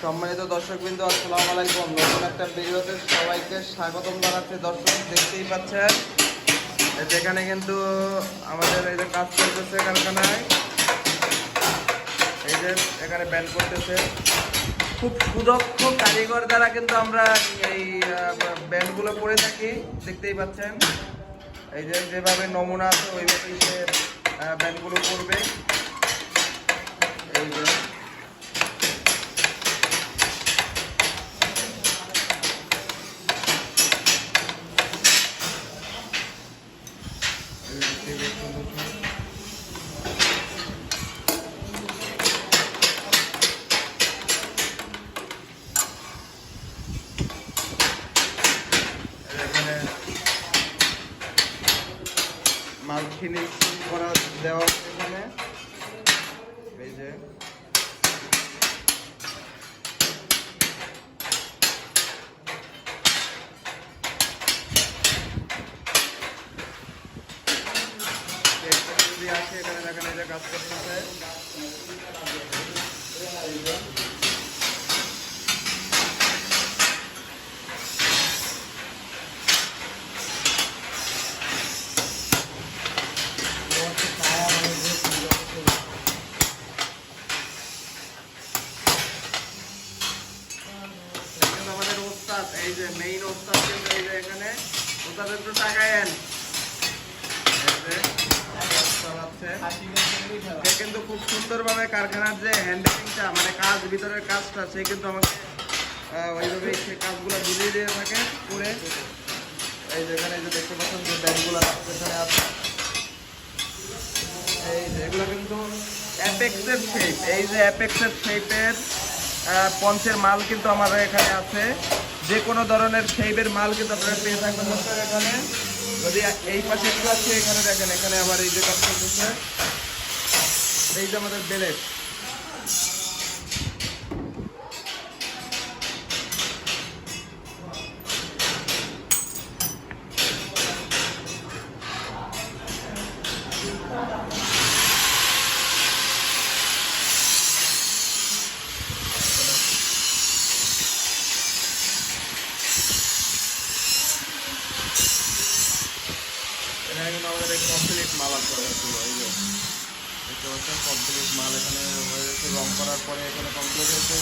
সম্মানিত দর্শকবৃন্দ, আসসালামু আলাইকুম। নতুন একটা ভিডিওতে সবাইকে স্বাগতম জানাচ্ছি। দর্শক দেখতেই পাচ্ছেন যেখানে কিন্তু আমাদের এই যে কাজ চলতেছে কারখানায়, এই যে এখানে ব্যান্ড করতেছে। খুব সুদক্ষ কারিগর দ্বারা কিন্তু আমরা এই ব্যান্ডগুলো করে থাকি। দেখতেই পাচ্ছেন এই যে যেভাবে নমুনা আছে ওইভাবেই সে ব্যান্ডগুলো করবে। এই যে মাল ফিনিশিং করা দেওয়া এখানে। এই যে আসে এখানে দেখেন এই যে কাজ করতেছে। আমাদের ওস্তাদ, এই যে মেইন ওস্তাদ কিন্তু এই যে এখানে ওস্তাদ একটু টাকায়েন কিন্তু খুব সুন্দরভাবে কারখানার যে হ্যান্ডেলিংটা মানে কাজ ভিতরের কাজটা সে কিন্তু আমাকে ওইভাবেই সে কাজগুলো বুঝিয়ে দিয়ে থাকে করে। এই যেখানে যে দেখতে পাচ্ছেন যে ব্যাগগুলো এখানে আছে, এই যে এগুলো কিন্তু অ্যাপেক্সের শেপ। এই যে অ্যাপেক্সের শেপের পঞ্চের মাল কিন্তু আমার এখানে আছে। যে কোনো ধরনের শেপের মাল কিন্তু আপনারা পেয়ে থাকবেন এখানে। যদি এই পাশে একটু আছে এখানে দেখেন, এখানে আবার এই যে কাজ করতেছে। এই যে আমাদের বেলেট, আমাদের কমপ্লিট মাল আছে। এই যে দেখতে পাচ্ছেন কমপ্লিট মাল এখানে হয়ে গেছে। রং করার পরে এখানে কমপ্লিট হয়েছে।